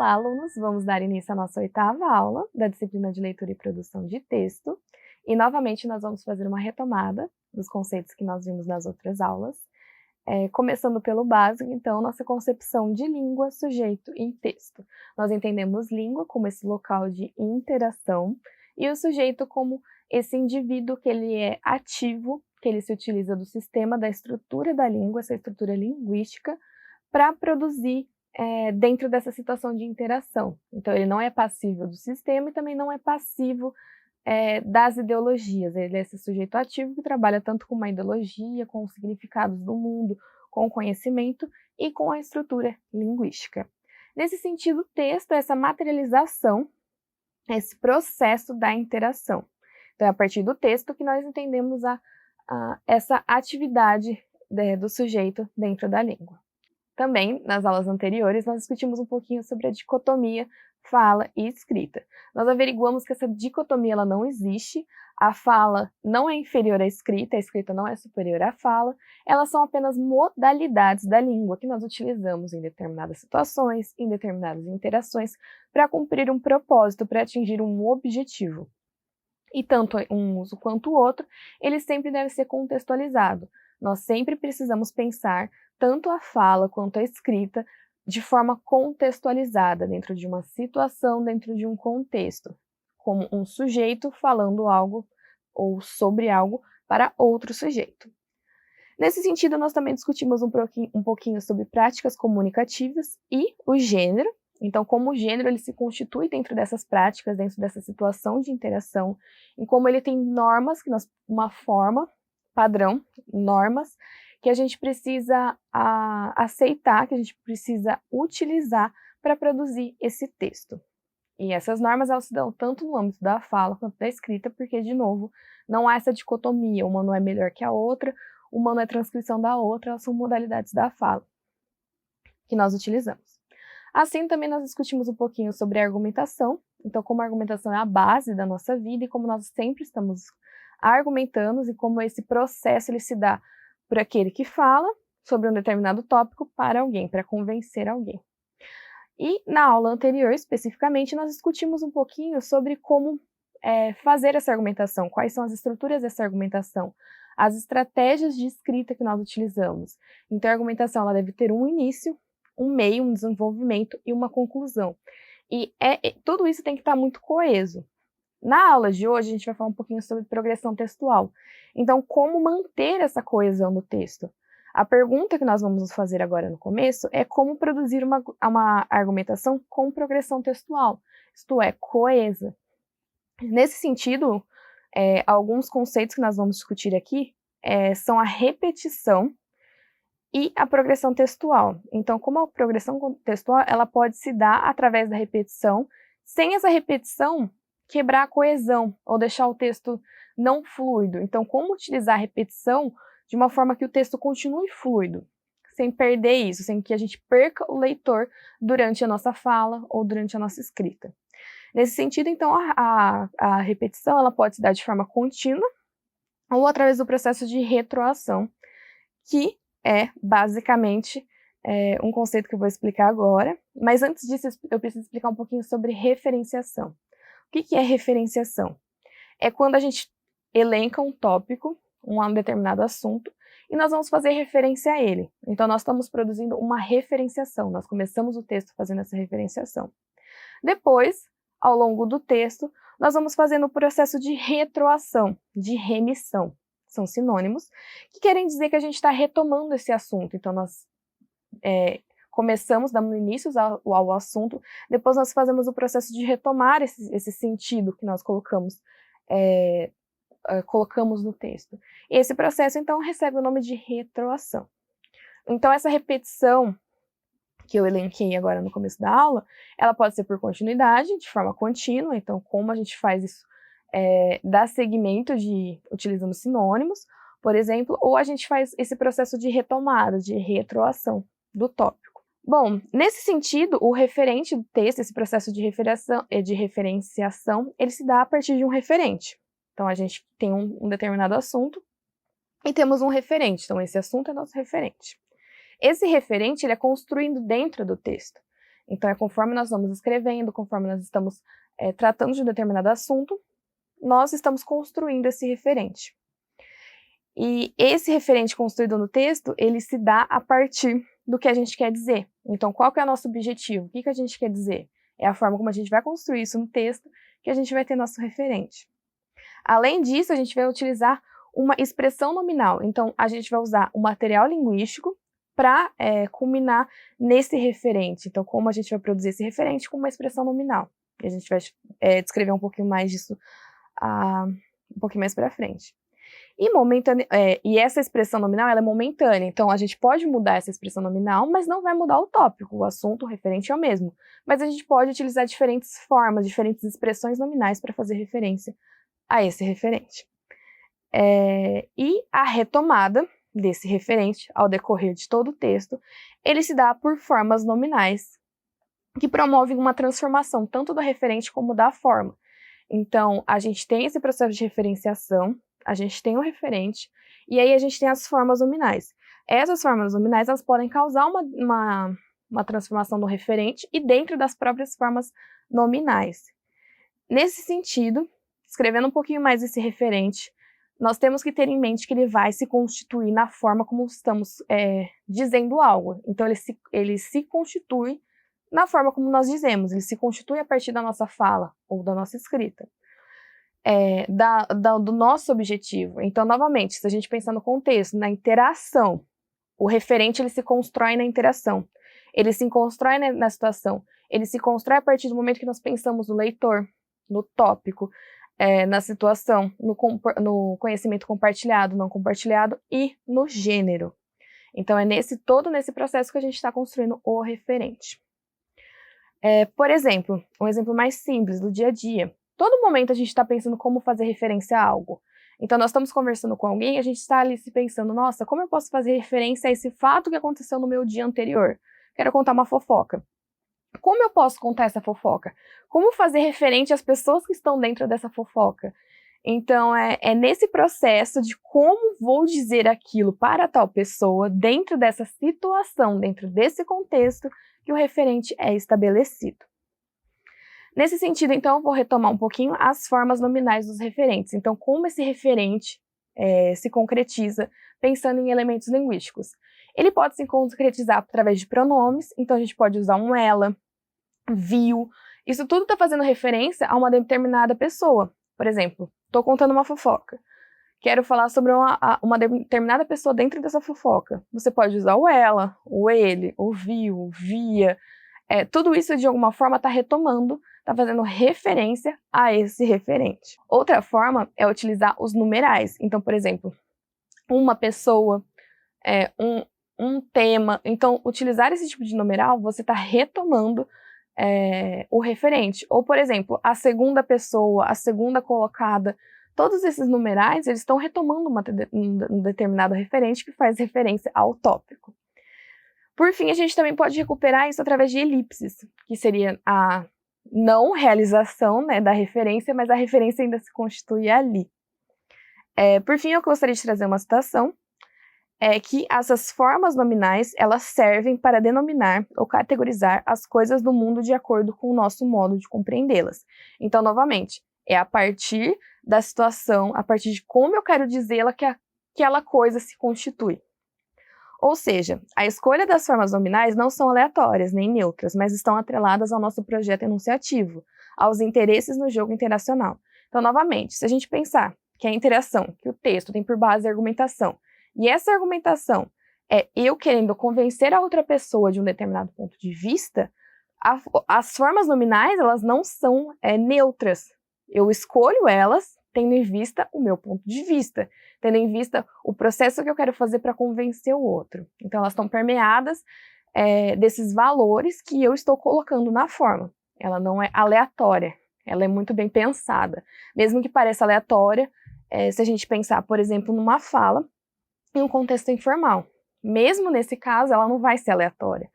Olá, alunos! Vamos dar início à nossa 8ª aula da disciplina de leitura e produção de texto. E, novamente, nós vamos fazer uma retomada dos conceitos que nós vimos nas outras aulas. Começando pelo básico, então, nossa concepção de língua, sujeito e texto. Nós entendemos língua como esse local de interação e o sujeito como esse indivíduo que ele é ativo, que ele se utiliza do sistema, da estrutura da língua, essa estrutura linguística, para produzir dentro dessa situação de interação. Então, ele não é passível do sistema e também não é passivo das ideologias. Ele é esse sujeito ativo que trabalha tanto com uma ideologia, com os significados do mundo, com o conhecimento e com a estrutura linguística. Nesse sentido, o texto é essa materialização, esse processo da interação. Então, é a partir do texto que nós entendemos essa atividade do sujeito dentro da língua. Também, nas aulas anteriores, nós discutimos um pouquinho sobre a dicotomia fala e escrita. Nós averiguamos que essa dicotomia ela não existe, a fala não é inferior à escrita, a escrita não é superior à fala, elas são apenas modalidades da língua que nós utilizamos em determinadas situações, em determinadas interações, para cumprir um propósito, para atingir um objetivo. E tanto um uso quanto o outro, ele sempre deve ser contextualizado. Nós sempre precisamos pensar tanto a fala quanto a escrita de forma contextualizada, dentro de uma situação, dentro de um contexto, como um sujeito falando algo ou sobre algo para outro sujeito. Nesse sentido, nós também discutimos um pouquinho sobre práticas comunicativas e o gênero. Então, como o gênero ele se constitui dentro dessas práticas, dentro dessa situação de interação, e como ele tem normas, uma forma, padrão, normas, que a gente precisa aceitar, que a gente precisa utilizar para produzir esse texto. E essas normas elas se dão tanto no âmbito da fala quanto da escrita, porque, de novo, não há essa dicotomia, uma não é melhor que a outra, uma não é transcrição da outra, elas são modalidades da fala que nós utilizamos. Assim, também nós discutimos um pouquinho sobre a argumentação, então como a argumentação é a base da nossa vida e como nós sempre estamos argumentando e como esse processo ele se dá por aquele que fala sobre um determinado tópico para alguém, para convencer alguém. E na aula anterior, especificamente, nós discutimos um pouquinho sobre como fazer essa argumentação, quais são as estruturas dessa argumentação, as estratégias de escrita que nós utilizamos. Então, a argumentação ela deve ter um início, um meio, um desenvolvimento e uma conclusão. E tudo isso tem que estar muito coeso. Na aula de hoje, a gente vai falar um pouquinho sobre progressão textual. Então, como manter essa coesão no texto? A pergunta que nós vamos fazer agora no começo é como produzir uma argumentação com progressão textual, isto é, coesa. Nesse sentido, alguns conceitos que nós vamos discutir aqui são a repetição e a progressão textual. Então, como a progressão textual ela pode se dar através da repetição, sem essa repetição quebrar a coesão ou deixar o texto não fluido. Então, como utilizar a repetição de uma forma que o texto continue fluido, sem perder isso, sem que a gente perca o leitor durante a nossa fala ou durante a nossa escrita. Nesse sentido, então, a repetição ela pode se dar de forma contínua ou através do processo de retroação, que é basicamente um conceito que eu vou explicar agora, mas antes disso eu preciso explicar um pouquinho sobre referenciação. O que é referenciação? É quando a gente elenca um tópico, um determinado assunto, e nós vamos fazer referência a ele. Então, nós estamos produzindo uma referenciação, nós começamos o texto fazendo essa referenciação. Depois, ao longo do texto, nós vamos fazendo o processo de retroação, de remissão. São sinônimos, que querem dizer que a gente está retomando esse assunto. Então, nós começamos, dando início ao assunto, depois nós fazemos o processo de retomar esse sentido que nós colocamos no texto. E esse processo, então, recebe o nome de retroação. Então, essa repetição que eu elenquei agora no começo da aula, ela pode ser por continuidade, de forma contínua, então, como a gente faz isso, dá seguimento utilizando sinônimos, por exemplo, ou a gente faz esse processo de retomada, de retroação do tópico. Bom, nesse sentido, o referente do texto, esse processo de referenciação, ele se dá a partir de um referente. Então, a gente tem um determinado assunto e temos um referente. Então, esse assunto é nosso referente. Esse referente ele é construído dentro do texto. Então, é conforme nós vamos escrevendo, conforme nós estamos tratando de um determinado assunto, nós estamos construindo esse referente. E esse referente construído no texto, ele se dá a partir do que a gente quer dizer. Então, qual que é o nosso objetivo? O que que a gente quer dizer? É a forma como a gente vai construir isso no texto que a gente vai ter nosso referente. Além disso, a gente vai utilizar uma expressão nominal. Então, a gente vai usar o material linguístico para culminar nesse referente. Então, como a gente vai produzir esse referente com uma expressão nominal. E a gente vai descrever um pouquinho mais disso um pouquinho mais para frente. E essa expressão nominal ela é momentânea, então a gente pode mudar essa expressão nominal, mas não vai mudar o tópico, o assunto, o referente é o mesmo. Mas a gente pode utilizar diferentes formas, diferentes expressões nominais para fazer referência a esse referente. E a retomada desse referente, ao decorrer de todo o texto, ele se dá por formas nominais, que promovem uma transformação tanto do referente como da forma. Então, a gente tem esse processo de referenciação, a gente tem o referente, e aí a gente tem as formas nominais. Essas formas nominais, elas podem causar uma transformação do referente e dentro das próprias formas nominais. Nesse sentido, escrevendo um pouquinho mais esse referente, nós temos que ter em mente que ele vai se constituir na forma como estamos dizendo algo. Então, ele se constitui na forma como nós dizemos, ele se constitui a partir da nossa fala ou da nossa escrita. Do nosso objetivo. Então, novamente, se a gente pensar no contexto, na interação, o referente ele se constrói na interação, ele se constrói na situação, ele se constrói a partir do momento que nós pensamos no leitor, no tópico, na situação, no conhecimento compartilhado, não compartilhado e no gênero. Então, é todo nesse processo que a gente está construindo o referente. Por exemplo, um exemplo mais simples do dia a dia. Todo momento a gente está pensando como fazer referência a algo. Então, nós estamos conversando com alguém e a gente está ali se pensando, nossa, como eu posso fazer referência a esse fato que aconteceu no meu dia anterior? Quero contar uma fofoca. Como eu posso contar essa fofoca? Como fazer referente às pessoas que estão dentro dessa fofoca? Então, é nesse processo de como vou dizer aquilo para tal pessoa, dentro dessa situação, dentro desse contexto, que o referente é estabelecido. Nesse sentido, então, eu vou retomar um pouquinho as formas nominais dos referentes. Então, como esse referente se concretiza pensando em elementos linguísticos? Ele pode se concretizar através de pronomes, então a gente pode usar um ela, viu. Isso tudo está fazendo referência a uma determinada pessoa. Por exemplo, estou contando uma fofoca. Quero falar sobre uma determinada pessoa dentro dessa fofoca. Você pode usar o ela, o ele, o viu, o via. Tudo isso, de alguma forma, está retomando, está fazendo referência a esse referente. Outra forma é utilizar os numerais. Então, por exemplo, uma pessoa, um tema. Então, utilizar esse tipo de numeral, você está retomando o referente. Ou, por exemplo, a segunda pessoa, a segunda colocada. Todos esses numerais, eles estão retomando um determinado referente que faz referência ao tópico. Por fim, a gente também pode recuperar isso através de elipses, que seria a não realização, né, da referência, mas a referência ainda se constitui ali. Por fim, eu gostaria de trazer uma citação, que essas formas nominais, elas servem para denominar ou categorizar as coisas do mundo de acordo com o nosso modo de compreendê-las. Então, novamente, é a partir da situação, a partir de como eu quero dizê-la que aquela coisa se constitui. Ou seja, a escolha das formas nominais não são aleatórias nem neutras, mas estão atreladas ao nosso projeto enunciativo, aos interesses no jogo interacional. Então, novamente, se a gente pensar que a interação, que o texto tem por base a argumentação, e essa argumentação é eu querendo convencer a outra pessoa de um determinado ponto de vista, as formas nominais, elas não são neutras. Eu escolho elas tendo em vista o meu ponto de vista, tendo em vista o processo que eu quero fazer para convencer o outro. Então, elas estão permeadas desses valores que eu estou colocando na forma. Ela não é aleatória, ela é muito bem pensada. Mesmo que pareça aleatória, se a gente pensar, por exemplo, numa fala, em um contexto informal. Mesmo nesse caso, ela não vai ser aleatória.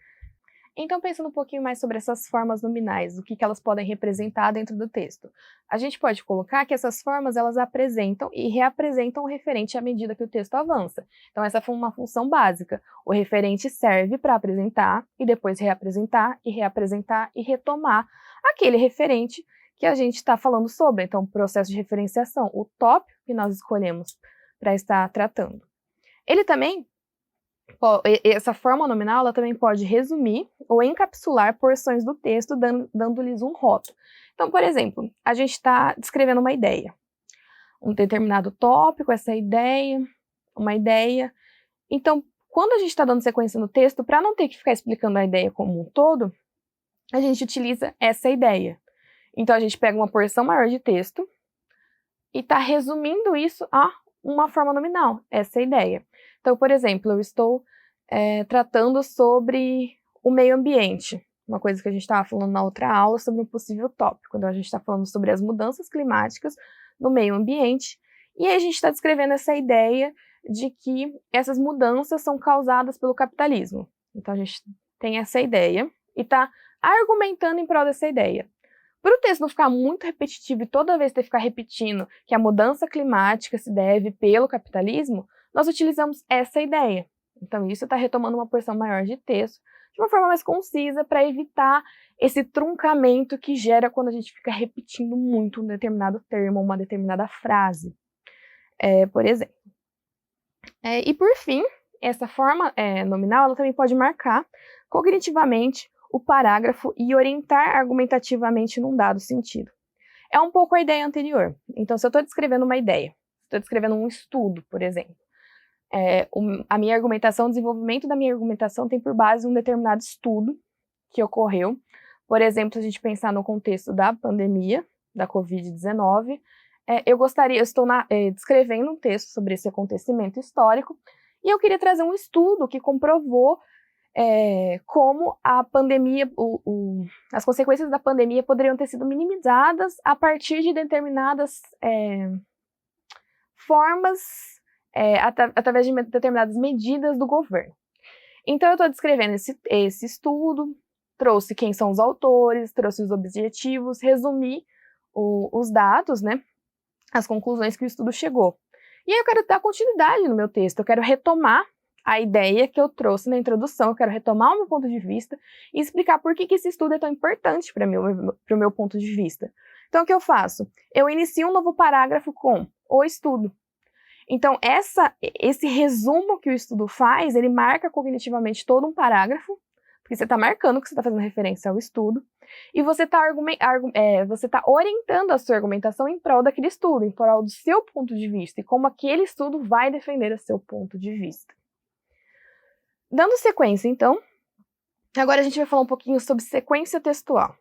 Então, pensando um pouquinho mais sobre essas formas nominais, o que elas podem representar dentro do texto. A gente pode colocar que essas formas, elas apresentam e reapresentam o referente à medida que o texto avança. Então, essa foi uma função básica. O referente serve para apresentar e depois reapresentar e retomar aquele referente que a gente está falando sobre. Então, o processo de referenciação, o tópico que nós escolhemos para estar tratando. Ele também essa forma nominal ela também pode resumir ou encapsular porções do texto, dando-lhes um rótulo. Então, por exemplo, a gente está descrevendo uma ideia, um determinado tópico, essa ideia, uma ideia. Então, quando a gente está dando sequência no texto, para não ter que ficar explicando a ideia como um todo, a gente utiliza essa ideia. Então, a gente pega uma porção maior de texto e está resumindo isso a uma forma nominal, essa ideia. Então, por exemplo, eu estou tratando sobre o meio ambiente, uma coisa que a gente estava falando na outra aula sobre um possível tópico. Então, a gente está falando sobre as mudanças climáticas no meio ambiente, e aí a gente está descrevendo essa ideia de que essas mudanças são causadas pelo capitalismo. Então, a gente tem essa ideia e está argumentando em prol dessa ideia. Para o texto não ficar muito repetitivo e toda vez ter que ficar repetindo que a mudança climática se deve pelo capitalismo, nós utilizamos essa ideia. Então, isso está retomando uma porção maior de texto de uma forma mais concisa para evitar esse truncamento que gera quando a gente fica repetindo muito um determinado termo, uma determinada frase, por exemplo. E por fim, essa forma nominal ela também pode marcar cognitivamente o parágrafo e orientar argumentativamente num dado sentido. É um pouco a ideia anterior. Então, se eu estou descrevendo uma ideia, estou descrevendo um estudo, por exemplo, a minha argumentação, o desenvolvimento da minha argumentação tem por base um determinado estudo que ocorreu. Por exemplo, se a gente pensar no contexto da pandemia, da Covid-19, eu estou descrevendo um texto sobre esse acontecimento histórico e eu queria trazer um estudo que comprovou como a pandemia, as consequências da pandemia poderiam ter sido minimizadas a partir de determinadas formas, através de determinadas medidas do governo. Então, eu estou descrevendo esse estudo, trouxe quem são os autores, trouxe os objetivos, resumi os dados, né, as conclusões que o estudo chegou. E aí eu quero dar continuidade no meu texto, eu quero retomar a ideia que eu trouxe na introdução, eu quero retomar o meu ponto de vista e explicar por que esse estudo é tão importante para o meu ponto de vista. Então, o que eu faço? Eu inicio um novo parágrafo com o estudo. Então, esse resumo que o estudo faz, ele marca cognitivamente todo um parágrafo, porque você está marcando que você está fazendo referência ao estudo, e você está orientando a sua argumentação em prol daquele estudo, em prol do seu ponto de vista, e como aquele estudo vai defender o seu ponto de vista. Dando sequência, então, agora a gente vai falar um pouquinho sobre sequência textual.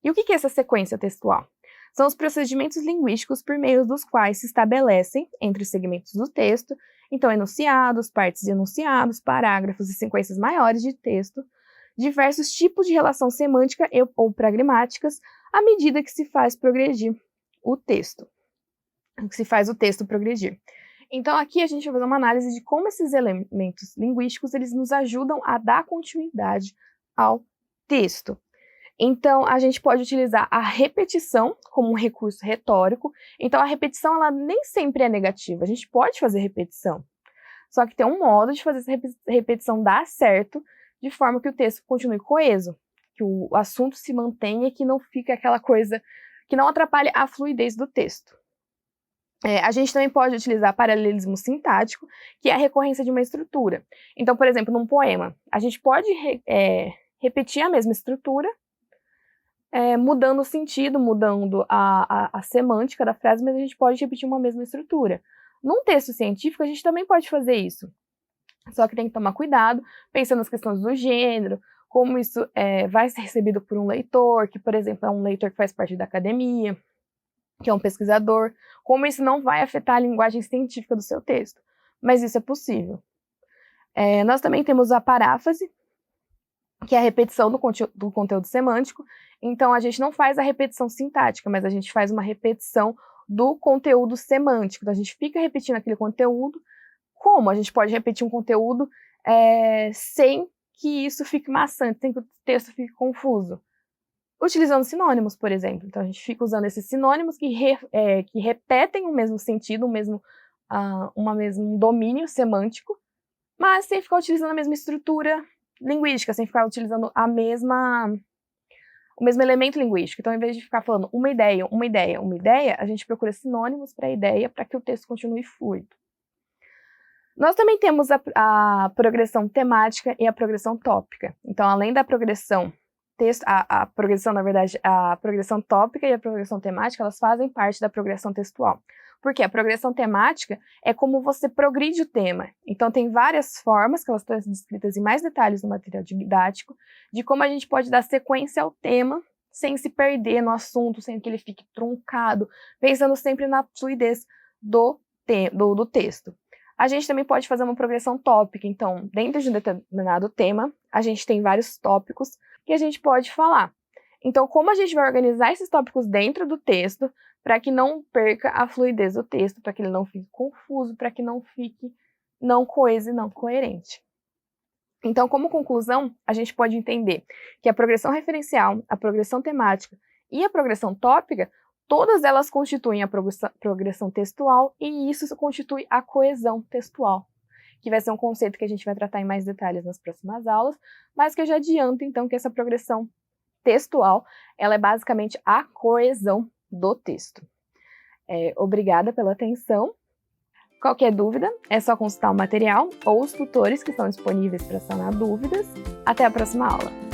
E o que é essa sequência textual? São os procedimentos linguísticos por meio dos quais se estabelecem, entre os segmentos do texto, então enunciados, partes de enunciados, parágrafos e sequências maiores de texto, diversos tipos de relação semântica ou pragmáticas, à medida que se faz progredir o texto. Que se faz o texto progredir. Então, aqui a gente vai fazer uma análise de como esses elementos linguísticos eles nos ajudam a dar continuidade ao texto. Então, a gente pode utilizar a repetição como um recurso retórico. Então, a repetição ela nem sempre é negativa. A gente pode fazer repetição. Só que tem um modo de fazer essa repetição dar certo, de forma que o texto continue coeso, que o assunto se mantenha e que não fique aquela coisa que não atrapalhe a fluidez do texto. A gente também pode utilizar paralelismo sintático, que é a recorrência de uma estrutura. Então, por exemplo, num poema, a gente pode repetir a mesma estrutura, mudando o sentido, mudando a semântica da frase, mas a gente pode repetir uma mesma estrutura. Num texto científico, a gente também pode fazer isso. Só que tem que tomar cuidado, pensando nas questões do gênero, como isso vai ser recebido por um leitor, que, por exemplo, é um leitor que faz parte da academia, que é um pesquisador, como isso não vai afetar a linguagem científica do seu texto. Mas isso é possível. Nós também temos a paráfrase, que é a repetição do conteúdo semântico. Então, a gente não faz a repetição sintática, mas a gente faz uma repetição do conteúdo semântico. Então, a gente fica repetindo aquele conteúdo. Como? A gente pode repetir um conteúdo sem que isso fique maçante, sem que o texto fique confuso? Utilizando sinônimos, por exemplo. Então, a gente fica usando esses sinônimos que repetem o mesmo sentido, um mesmo domínio semântico, mas sem ficar utilizando a mesma estrutura linguística, sem ficar utilizando o mesmo elemento linguístico. Então, em vez de ficar falando uma ideia, a gente procura sinônimos para a ideia para que o texto continue fluido. Nós também temos a progressão temática e a progressão tópica. Então, além da progressão a progressão tópica e a progressão temática, elas fazem parte da progressão textual. Porque a progressão temática é como você progride o tema. Então, tem várias formas, que elas estão descritas em mais detalhes no material didático, de como a gente pode dar sequência ao tema, sem se perder no assunto, sem que ele fique truncado, pensando sempre na fluidez do texto. A gente também pode fazer uma progressão tópica. Então, dentro de um determinado tema, a gente tem vários tópicos que a gente pode falar. Então, como a gente vai organizar esses tópicos dentro do texto para que não perca a fluidez do texto, para que ele não fique confuso, para que não fique não coeso e não coerente. Então, como conclusão, a gente pode entender que a progressão referencial, a progressão temática e a progressão tópica, todas elas constituem a progressão textual e isso constitui a coesão textual, que vai ser um conceito que a gente vai tratar em mais detalhes nas próximas aulas, mas que eu já adianto, então, que essa progressão textual, ela é basicamente a coesão do texto. Obrigada pela atenção. Qualquer dúvida, é só consultar o material ou os tutores que estão disponíveis para sanar dúvidas. Até a próxima aula!